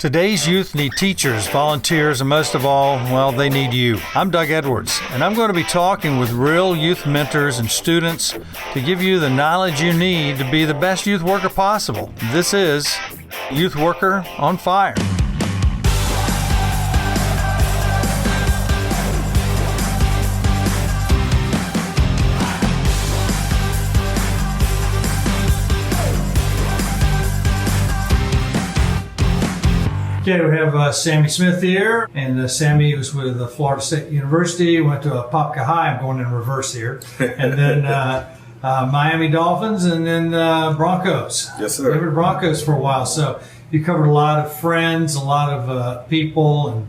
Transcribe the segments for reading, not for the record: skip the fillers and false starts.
Today's youth need teachers, volunteers, and most of all, well, they need you. I'm Doug Edwards, and I'm going to be talking with real youth mentors and students to give you the knowledge you need to be the best youth worker possible. This is Youth Worker on Fire. Okay, we have Sammie Smith here, and Sammie was with Florida State University, went to Apopka High, I'm going in reverse here, and then Miami Dolphins, and then Broncos. Yes, sir. Denver Broncos for a while, so you covered a lot of friends, a lot of people,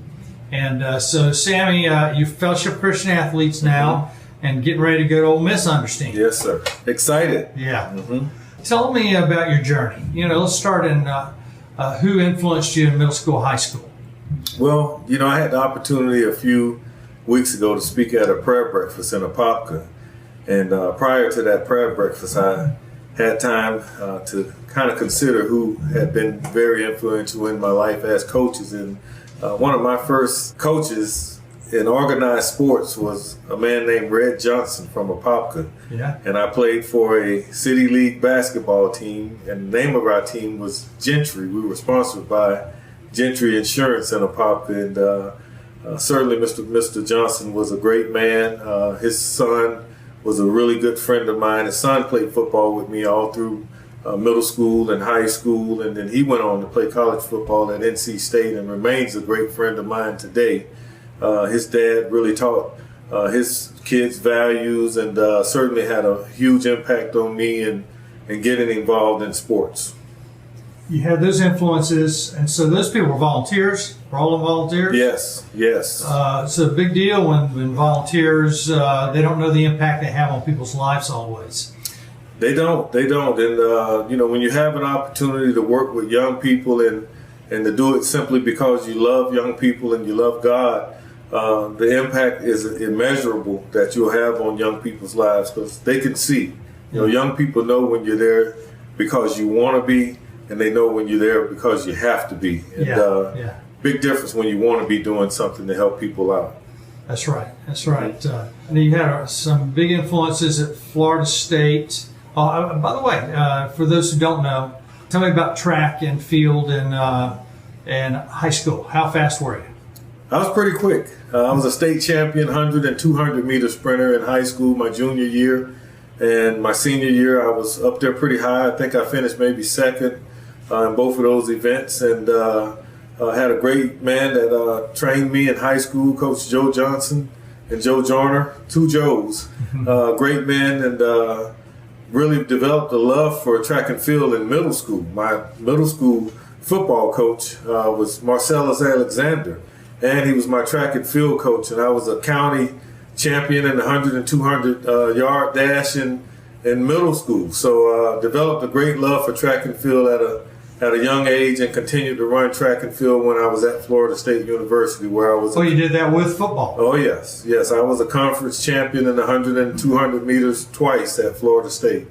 and so Sammie, you fellowship Christian athletes now, and getting ready to go to Ole Miss, I understand. Yes, sir. Excited. Yeah. Tell me about your journey. Let's start in who influenced you in middle school, high school? Well, I had the opportunity a few weeks ago to speak at a prayer breakfast in Apopka. And prior to that prayer breakfast, I had time to kind of consider who had been very influential in my life as coaches. And one of my first coaches in organized sports was a man named Red Johnson from Apopka. Yeah. And I played for a city league basketball team, and the name of our team was Gentry. We were sponsored by Gentry Insurance in Apopka, and certainly Mr. Johnson was a great man. His son was a really good friend of mine. His son played football with me all through middle school and high school, and then he went on to play college football at NC State and remains a great friend of mine today. His dad really taught his kids values, and certainly had a huge impact on me in getting involved in sports. You had those influences, and so those people were volunteers, were all of them volunteers? Yes. It's a big deal when volunteers, they don't know the impact they have on people's lives always. They don't. And, when you have an opportunity to work with young people and to do it simply because you love young people and you love God, the impact is immeasurable that you'll have on young people's lives, because they can see. Young people know when you're there because you want to be, and they know when you're there because you have to be. And, big difference when you want to be doing something to help people out. That's right. And you had some big influences at Florida State. By the way, for those who don't know, tell me about track and field and high school. How fast were you? I was pretty quick. I was a state champion 100 and 200 meter sprinter in high school my junior year. And my senior year, I was up there pretty high. I think I finished maybe second in both of those events. And had a great man that trained me in high school, Coach Joe Johnson and Joe Joyner, two Joes. Great men, and really developed a love for track and field in middle school. My middle school football coach was Marcellus Alexander, and he was my track and field coach, and I was a county champion in the 100 and 200 yard dash in middle school. So developed a great love for track and field at a young age, and continued to run track and field when I was at Florida State University, where I was. Oh, you did that with football? Oh, yes. I was a conference champion in the 100 and 200 meters twice at Florida State.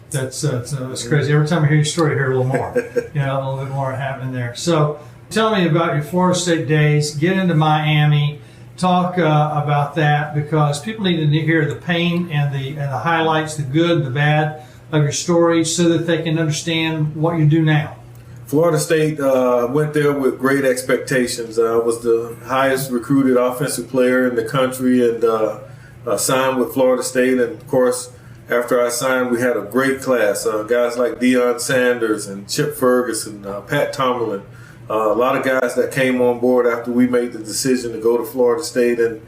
That's crazy. Every time I hear your story, I hear a little more. A little bit more happening there. So tell me about your Florida State days. Get into Miami. Talk about that, because people need to hear the pain and the highlights, the good, the bad of your story, so that they can understand what you do now. Florida State went there with great expectations. I was the highest recruited offensive player in the country, and signed with Florida State. And of course, after I signed, we had a great class. Guys like Deion Sanders and Chip Ferguson, Pat Tomlin, a lot of guys that came on board after we made the decision to go to Florida State. And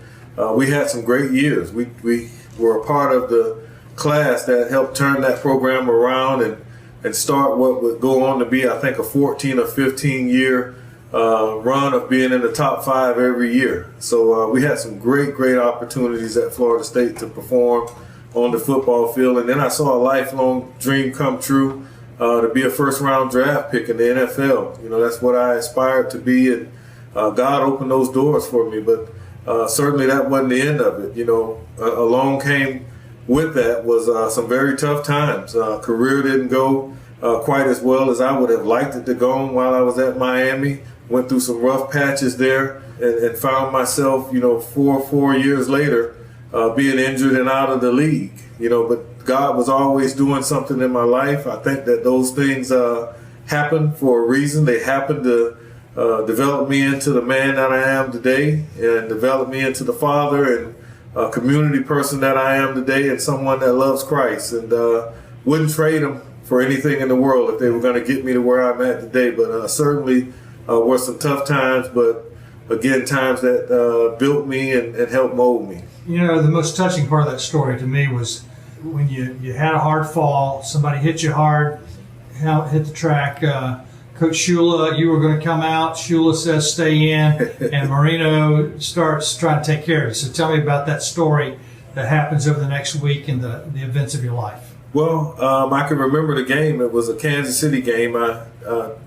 we had some great years. We were a part of the class that helped turn that program around and start what would go on to be, I think, a 14 or 15 year run of being in the top 5 every year. So we had some great opportunities at Florida State to perform on the football field. And then I saw a lifelong dream come true, to be a first round draft pick in the NFL. That's what I aspired to be, and God opened those doors for me. But certainly that wasn't the end of it. Along came with that was some very tough times. Career didn't go quite as well as I would have liked it to go while I was at Miami. went through some rough patches there, and found myself, 4 years later, being injured and out of the league. But God was always doing something in my life. I think that those things happen for a reason. They happen to develop me into the man that I am today, and develop me into the father and community person that I am today, and someone that loves Christ, and wouldn't trade him for anything in the world if they were going to get me to where I'm at today. But certainly were some tough times, but again, times that built me and helped mold me. The most touching part of that story to me was when you had a hard fall, somebody hit you hard, hit the track. Coach Shula, you were going to come out. Shula says stay in, and Marino starts trying to take care of you. So tell me about that story that happens over the next week and the events of your life. Well, I can remember the game. It was a Kansas City game. I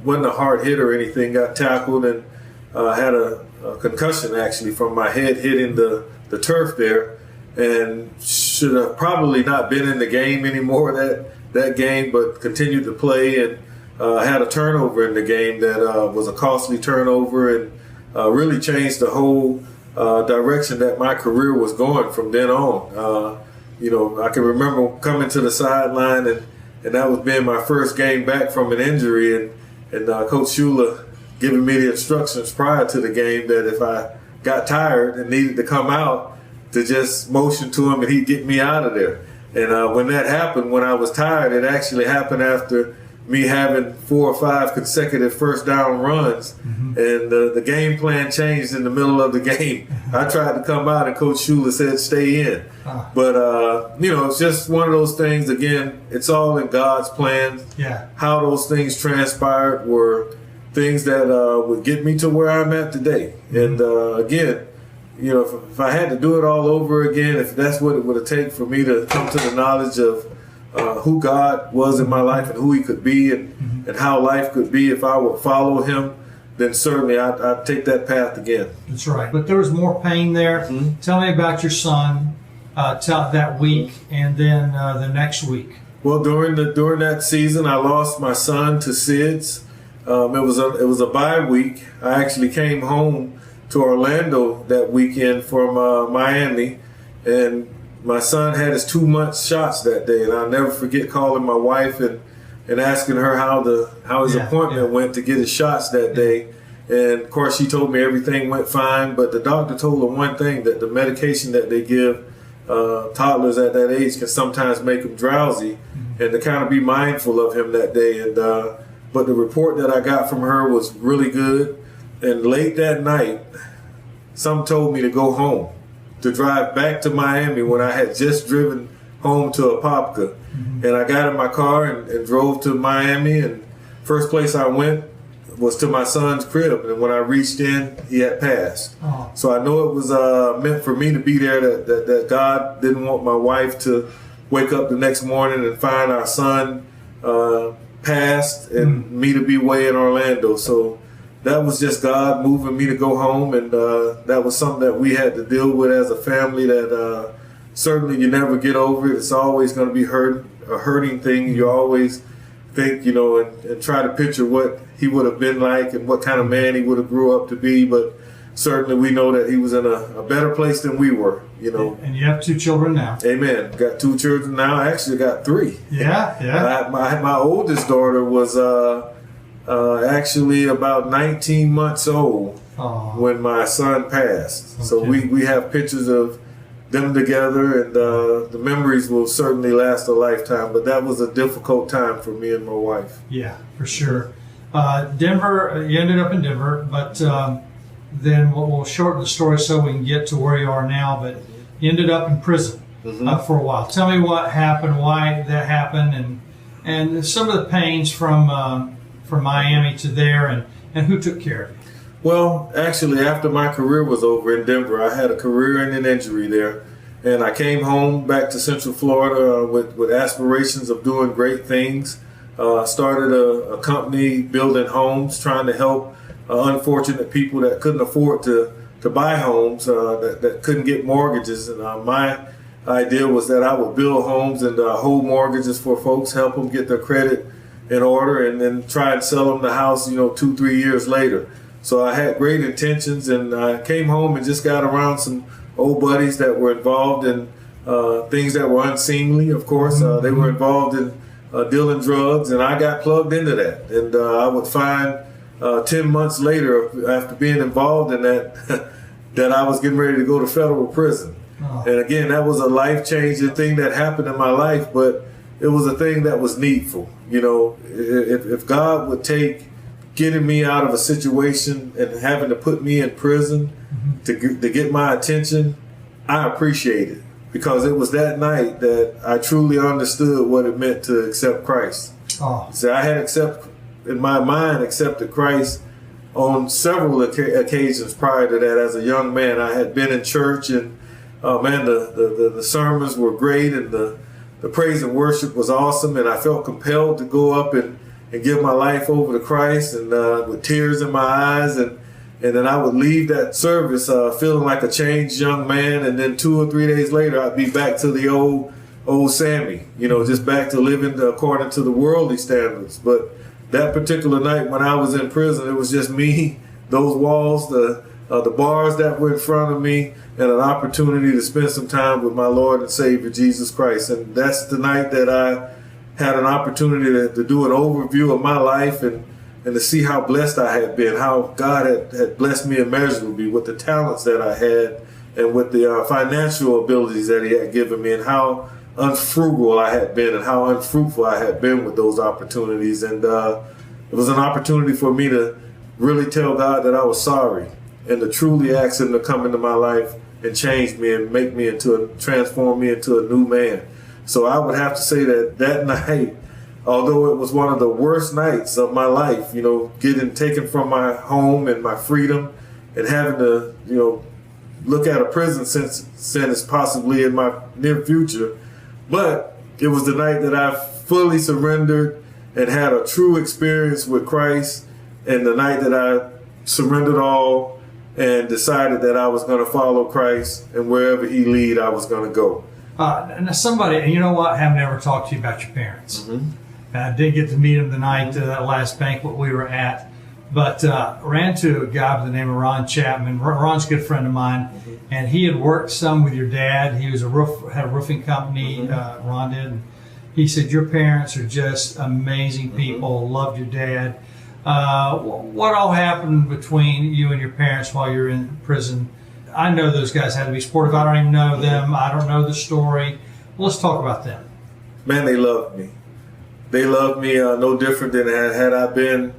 wasn't a hard hit or anything. Got tackled and had a concussion actually from my head hitting the turf there, and should have probably not been in the game anymore that game, but continued to play, and had a turnover in the game that was a costly turnover, and really changed the whole direction that my career was going from then on. I can remember coming to the sideline, and that was being my first game back from an injury, and Coach Shula giving me the instructions prior to the game that if I got tired and needed to come out, to just motion to him and he'd get me out of there. And when that happened, when I was tired, it actually happened after me having 4 or 5 consecutive first down runs. Mm-hmm. And the game plan changed in the middle of the game. I tried to come out and Coach Shula said stay in. But, it's just one of those things. Again, it's all in God's plan. Yeah. How those things transpired were things that would get me to where I'm at today. Mm-hmm. And again, if I had to do it all over again, if that's what it would have taken for me to come to the knowledge of who God was in my life and who he could be, and how life could be if I would follow him, then certainly I'd take that path again. That's right. But there was more pain there. Mm-hmm. Tell me about your son that week and then the next week. Well, during that season, I lost my son to SIDS. It was a bye week. I actually came home to Orlando that weekend from Miami, and my son had his 2-month shots that day, and I'll never forget calling my wife and asking her how his appointment went to get his shots that day. And of course, she told me everything went fine, but the doctor told her one thing, that the medication that they give toddlers at that age can sometimes make them drowsy, and to kind of be mindful of him that day. And but the report that I got from her was really good. And late that night, some told me to go home, to drive back to Miami when I had just driven home to Apopka. Mm-hmm. And I got in my car and drove to Miami. And first place I went was to my son's crib. And when I reached in, he had passed. Oh. So I know it was meant for me to be there, that God didn't want my wife to wake up the next morning and find our son passed and me to be way in Orlando. So that was just God moving me to go home, and that was something that we had to deal with as a family that certainly you never get over it. It's always going to be a hurting thing. You always think, and try to picture what he would have been like and what kind of man he would have grew up to be. But certainly we know that he was in a better place than we were, And you have 2 children now. Amen. Got 2 children now. I actually got 3. Yeah. My oldest daughter was actually about 19 months old when my son passed. Okay. So we have pictures of them together, and the memories will certainly last a lifetime. But that was a difficult time for me and my wife. Yeah, for sure. Denver, you ended up in Denver, but then we'll shorten the story so we can get to where you are now. But you ended up in prison for a while. Tell me what happened, why that happened, and some of the pains from Miami to there, and who took care of you? Well, actually, after my career was over in Denver, I had a career and an injury there. And I came home back to Central Florida with aspirations of doing great things. Started a company building homes, trying to help unfortunate people that couldn't afford to buy homes, that couldn't get mortgages. And my idea was that I would build homes and hold mortgages for folks, help them get their credit in order, and then try and sell them the house, 2-3 years later. So I had great intentions, and I came home and just got around some old buddies that were involved in things that were unseemly, of course. They were involved in dealing drugs, and I got plugged into that. And I would find 10 months later, after being involved in that, that I was getting ready to go to federal prison. Oh. And again, that was a life-changing thing that happened in my life, but it was a thing that was needful. You know, if God would take getting me out of a situation and having to put me in prison to get my attention, I appreciate it, because it was that night that I truly understood what it meant to accept Christ. Oh. So I had in my mind accepted Christ on several occasions prior to that. As a young man, I had been in church, and man, the sermons were great, and the praise and worship was awesome, and I felt compelled to go up and give my life over to Christ, and with tears in my eyes, and then I would leave that service feeling like a changed young man, and then 2 or 3 days later I'd be back to the old Sammie, you know, just back to living according to the worldly standards. But that particular night when I was in prison, it was just me, those walls, the bars that were in front of me, and an opportunity to spend some time with my Lord and Savior Jesus Christ. And that's the night that I had an opportunity to do an overview of my life and to see how blessed I had been, how God had blessed me immeasurably with the talents that I had and with the financial abilities that He had given me, and how unfrugal I had been and how unfruitful I had been with those opportunities. And it was an opportunity for me to really tell God that I was sorry, and to truly ask Him to come into my life and change me and transform me into a new man. So I would have to say that night, although it was one of the worst nights of my life, you know, getting taken from my home and my freedom, and having to, you know, look at a prison sentence possibly in my near future, but it was the night that I fully surrendered and had a true experience with Christ, and the night that I surrendered all and decided that I was going to follow Christ, and wherever He lead, I was going to go. And you know what? I haven't ever talked to you about your parents. Mm-hmm. And I did get to meet them the night that last banquet we were at, but ran to a guy by the name of Ron Chapman. Ron's a good friend of mine, and he had worked some with your dad. He was had a roofing company, Ron did. And he said, your parents are just amazing people, loved your dad. What all happened between you and your parents while you were in prison? I know those guys had to be supportive. I don't even know them. I don't know the story. Let's talk about them. Man, they loved me. They loved me no different than had I been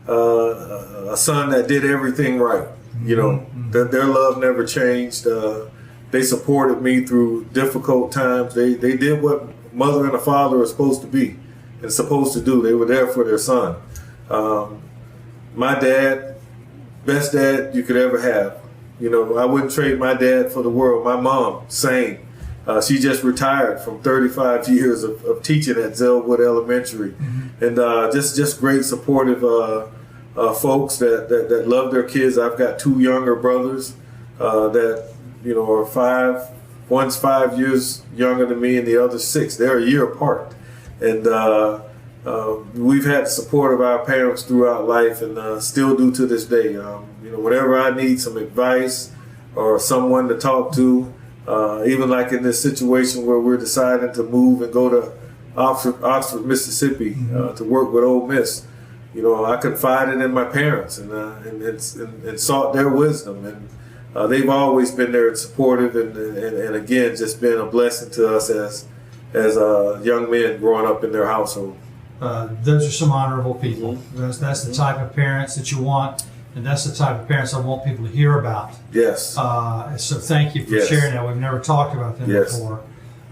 a son that did everything right. You know, their love never changed. They supported me through difficult times. They did what mother and a father are supposed to be and supposed to do. They were there for their son. My dad, best dad you could ever have. You know, I wouldn't trade my dad for the world. My mom, same. She just retired from 35 years of teaching at Zellwood Elementary. And just great supportive folks that love their kids. I've got 2 younger brothers that, you know, are 5. One's 5 years younger than me and the other's 6. They're a year apart. And we've had the support of our parents throughout life, and still do to this day. You know, whenever I need some advice or someone to talk to, even like in this situation where we're deciding to move and go to Oxford, Mississippi, to work with Ole Miss, you know, I confided in my parents and sought their wisdom, and they've always been there and supportive, and again, just been a blessing to us as young men growing up in their household. Those are some honorable people. That's the type of parents that you want, and that's the type of parents I want people to hear about. Yes. So thank you for sharing that. We've never talked about them before.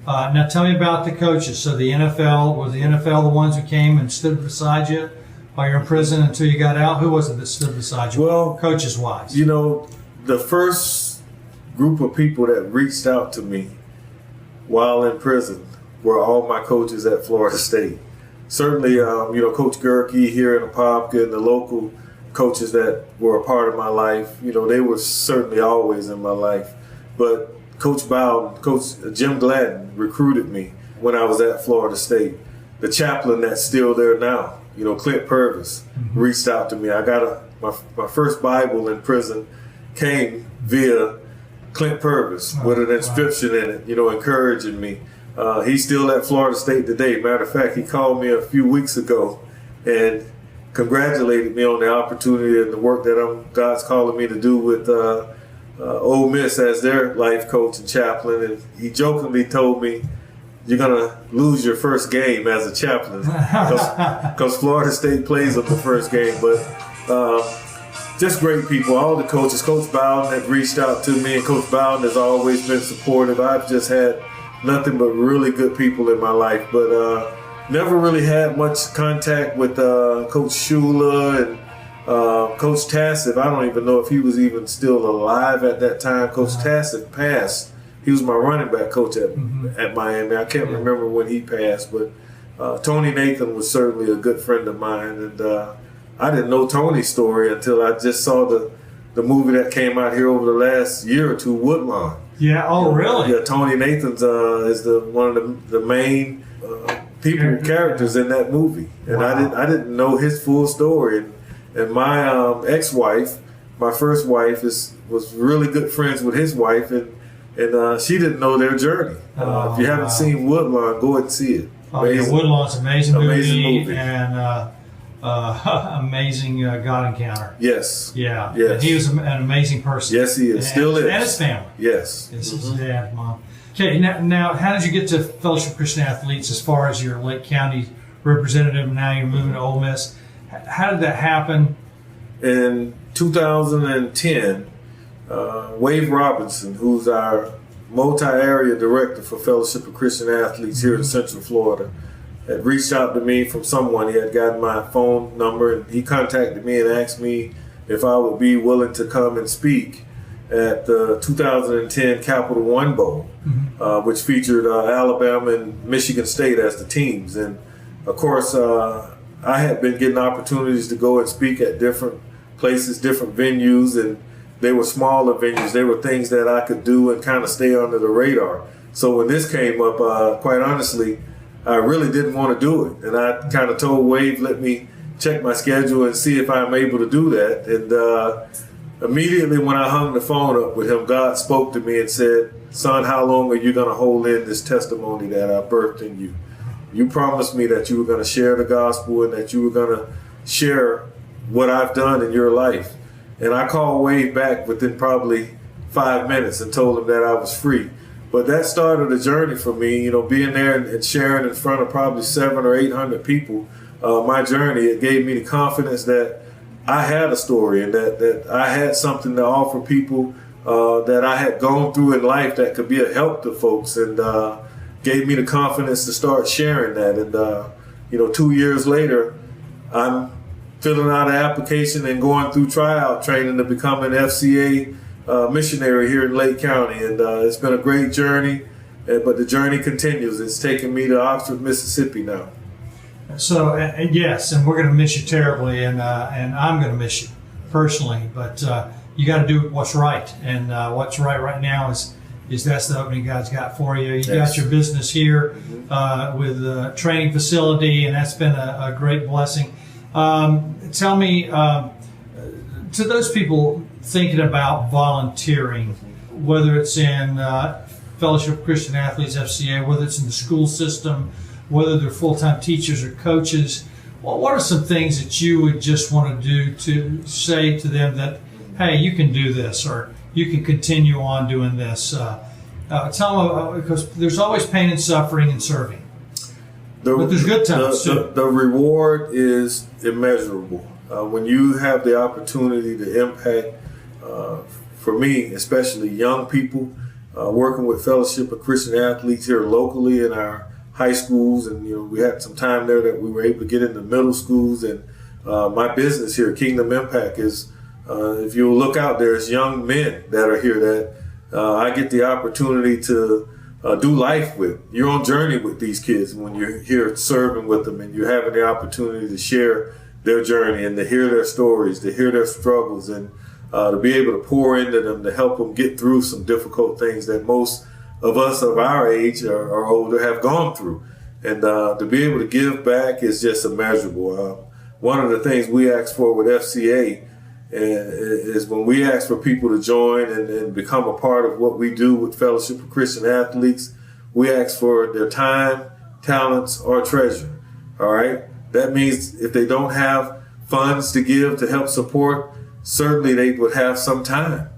Now tell me about the coaches. So the NFL, was the NFL the ones who came and stood beside you while you're in prison until you got out? Who was it that stood beside you? Well, coaches-wise. You know, the first group of people that reached out to me while in prison were all my coaches at Florida State. Certainly, you know, Coach Gerke here in Apopka and the local coaches that were a part of my life, you know, they were certainly always in my life. But Coach Bowden, Coach Jim Gladden recruited me when I was at Florida State. The chaplain that's still there now, you know, Clint Purvis, reached out to me. I got my first Bible in prison came via Clint Purvis with an inscription in it, encouraging me. He's still at Florida State today. Matter of fact, he called me a few weeks ago and congratulated me on the opportunity and the work that God's calling me to do with Ole Miss as their life coach and chaplain. And he jokingly told me, "You're gonna lose your first game as a chaplain because Florida State plays them the first game." But just great people, all the coaches. Coach Bowden had reached out to me, and Coach Bowden has always been supportive. I've just had nothing but really good people in my life, but never really had much contact with Coach Shula and Coach Tassif. I don't even know if he was even still alive at that time. Coach Tassif passed. He was my running back coach at Miami. I can't remember when he passed, but Tony Nathan was certainly a good friend of mine. And I didn't know Tony's story until I just saw the movie that came out here over the last year or two, Woodlawn. Yeah. Oh, really? Yeah. Tony Nathan's is one of the main characters in that movie, and I didn't know his full story. And my ex-wife, my first wife, was really good friends with his wife, and she didn't know their journey. If you haven't seen Woodlawn, go and see it. Yeah, Woodlawn's an amazing movie. And amazing God encounter. Yes. Yeah. Yes. And he was an amazing person. Yes, he is. Still is. And his family. Yes. His dad, mom. Okay, now how did you get to Fellowship Christian Athletes as far as your Lake County representative, and now you're moving to Ole Miss? How did that happen? In 2010, Wave Robinson, who's our multi-area director for Fellowship of Christian Athletes here in Central Florida, had reached out to me from someone. He had gotten my phone number, and he contacted me and asked me if I would be willing to come and speak at the 2010 Capital One Bowl, which featured Alabama and Michigan State as the teams. And of course, I had been getting opportunities to go and speak at different places, different venues, and they were smaller venues. They were things that I could do and kind of stay under the radar. So when this came up, quite honestly, I really didn't want to do it. And I kind of told Wave, let me check my schedule and see if I'm able to do that. And immediately when I hung the phone up with him, God spoke to me and said, "Son, how long are you going to hold in this testimony that I birthed in you? You promised me that you were going to share the gospel and that you were going to share what I've done in your life." And I called Wade back within probably 5 minutes and told him that I was free. But that started a journey for me, being there and sharing in front of probably 700 or 800 people. My journey, it gave me the confidence that I had a story and that I had something to offer people that I had gone through in life that could be a help to folks, and gave me the confidence to start sharing that. And 2 years later, I'm filling out an application and going through tryout training to become an FCA missionary here in Lake County. And it's been a great journey, but the journey continues. It's taken me to Oxford, Mississippi now. So yes, and we're going to miss you terribly, and I'm going to miss you personally. But you got to do what's right, and what's right now is that's the opening God's got for you. You got your business here with a training facility, and that's been a great blessing. Tell me, to those people thinking about volunteering, whether it's in Fellowship of Christian Athletes, FCA, whether it's in the school system, whether they're full-time teachers or coaches, what are some things that you would just want to do to say to them that, hey, you can do this, or you can continue on doing this? Tell them, because there's always pain and suffering in serving. But there's good times too. The reward is immeasurable. When you have the opportunity to impact, for me, especially young people, working with Fellowship of Christian Athletes here locally in our high schools, and we had some time there that we were able to get into middle schools. And my business here, Kingdom Impact, is if you look out there, it's young men that are here that I get the opportunity to do life with. You're on journey with these kids when you're here serving with them, and you're having the opportunity to share their journey and to hear their stories, to hear their struggles, and to be able to pour into them to help them get through some difficult things that most of us of our age or older have gone through. And to be able to give back is just immeasurable. One of the things we ask for with FCA is when we ask for people to join and become a part of what we do with Fellowship of Christian Athletes. We ask for their time, talents, or treasure. All right. That means if they don't have funds to give to help support, certainly they would have some time.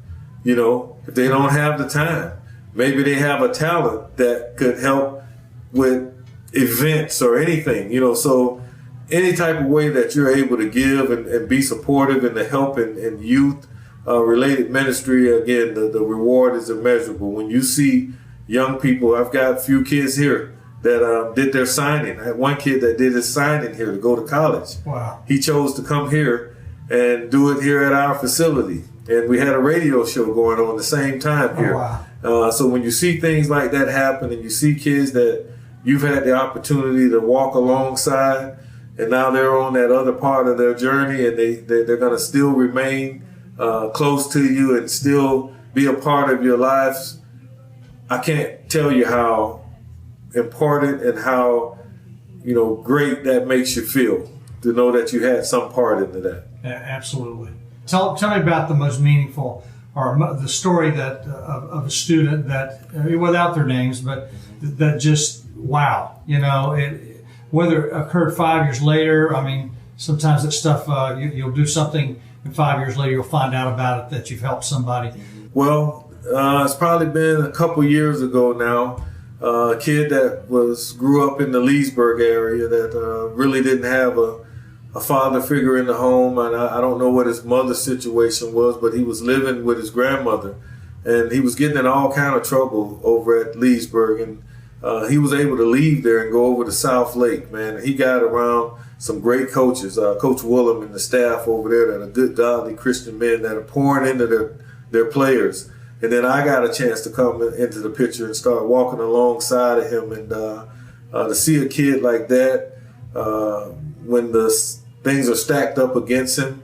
If they don't have the time, maybe they have a talent that could help with events or anything, so any type of way that you're able to give and be supportive and to help in youth related ministry, again, the reward is immeasurable. When you see young people, I've got a few kids here that did their signing. I had one kid that did his signing here to go to college. Wow. He chose to come here and do it here at our facility. And we had a radio show going on at the same time here. Oh, wow. So when you see things like that happen and you see kids that you've had the opportunity to walk alongside, and now they're on that other part of their journey, and they're going to still remain close to you and still be a part of your lives, I can't tell you how important and how great that makes you feel to know that you had some part into that. Yeah, absolutely. Tell me about the most meaningful or the story that of a student that, without their names, but that just, wow, whether it occurred 5 years later. I mean, sometimes that stuff, you'll do something and 5 years later you'll find out about it, that you've helped somebody. Well, it's probably been a couple years ago now. A kid that grew up in the Leesburg area that really didn't have a father figure in the home, and I don't know what his mother's situation was, but he was living with his grandmother, and he was getting in all kind of trouble over at Leesburg, and he was able to leave there and go over to South Lake, man. He got around some great coaches, Coach Willem and the staff over there that are good, godly Christian men that are pouring into their players. And then I got a chance to come into the picture and start walking alongside of him, and to see a kid like that, when the things are stacked up against him,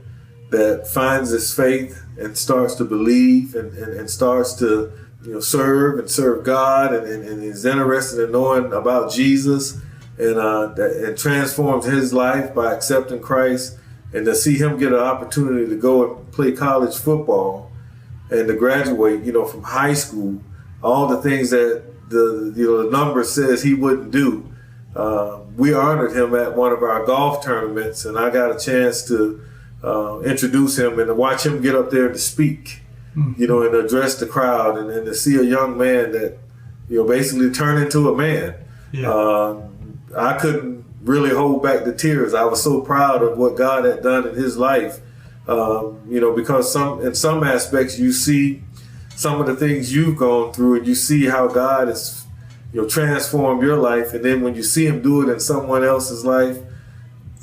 that finds his faith and starts to believe and starts to serve God and is interested in knowing about Jesus and transforms his life by accepting Christ, and to see him get an opportunity to go and play college football and to graduate, from high school, all the things that the number says he wouldn't do. We honored him at one of our golf tournaments, and I got a chance to introduce him and to watch him get up there and to speak, and address the crowd, and to see a young man that, basically turn into a man. Yeah. I couldn't really hold back the tears. I was so proud of what God had done in his life, because in some aspects you see some of the things you've gone through, and you see how God has transformed your life, and then when you see him do it in someone else's life,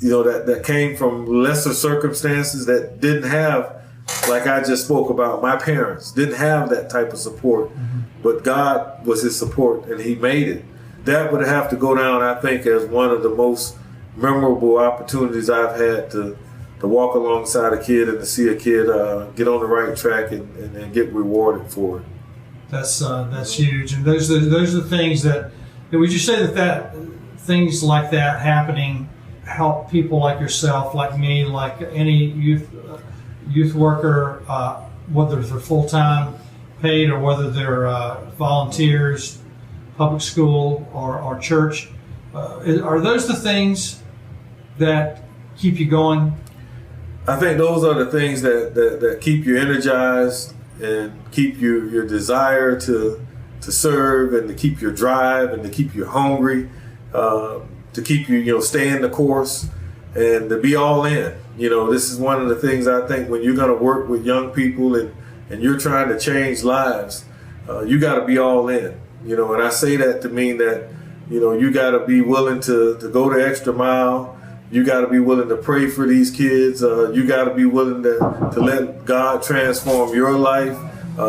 that came from lesser circumstances, that didn't have, like I just spoke about, my parents didn't have that type of support, but God was his support and he made it. That would have to go down, I think, as one of the most memorable opportunities I've had to walk alongside a kid and to see a kid get on the right track and get rewarded for it. That's huge, and those are the things that would you say that things like that happening help people like yourself, like me, like any youth worker, whether they're full-time paid or whether they're volunteers, public school or church, are those the things that keep you going? I think those are the things that keep you energized and keep your desire to serve, and to keep your drive, and to keep you hungry, to keep you staying the course, and to be all in. This is one of the things I think when you're going to work with young people and you're trying to change lives, you got to be all in. And I say that to mean that you got to be willing to go the extra mile. You got to be willing to pray for these kids. You got to be willing to let God transform your life.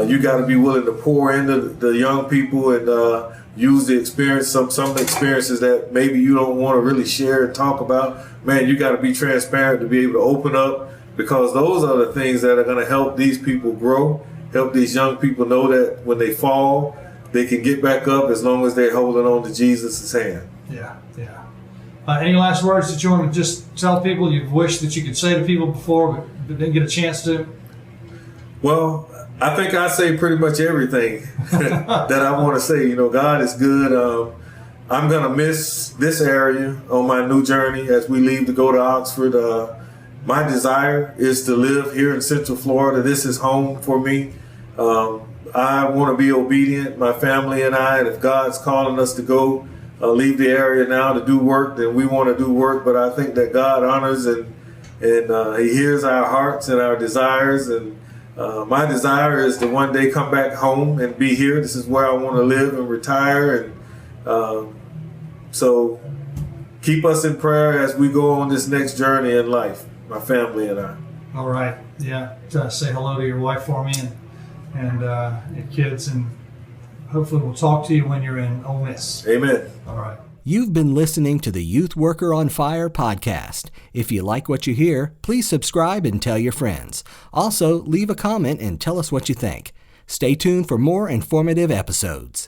You got to be willing to pour into the young people and use the experience, some of the experiences that maybe you don't want to really share and talk about. Man, you got to be transparent to be able to open up, because those are the things that are going to help these people grow, help these young people know that when they fall, they can get back up as long as they're holding on to Jesus' hand. Yeah. Any last words that you want to just tell people you wish that you could say to people before didn't get a chance to? Well, I think I say pretty much everything that I want to say. God is good. I'm going to miss this area on my new journey as we leave to go to Oxford. My desire is to live here in Central Florida. This is home for me. I want to be obedient, my family and I, and if God's calling us to go leave the area now to do work, then we want to do work. But I think that God honors and He hears our hearts and our desires. And my desire is to one day come back home and be here. This is where I want to live and retire. And so keep us in prayer as we go on this next journey in life, my family and I. All right. Yeah. Say hello to your wife for me and your kids, and hopefully we'll talk to you when you're in Ole Miss. Amen. All right. You've been listening to the Youth Worker on Fire podcast. If you like what you hear, please subscribe and tell your friends. Also, leave a comment and tell us what you think. Stay tuned for more informative episodes.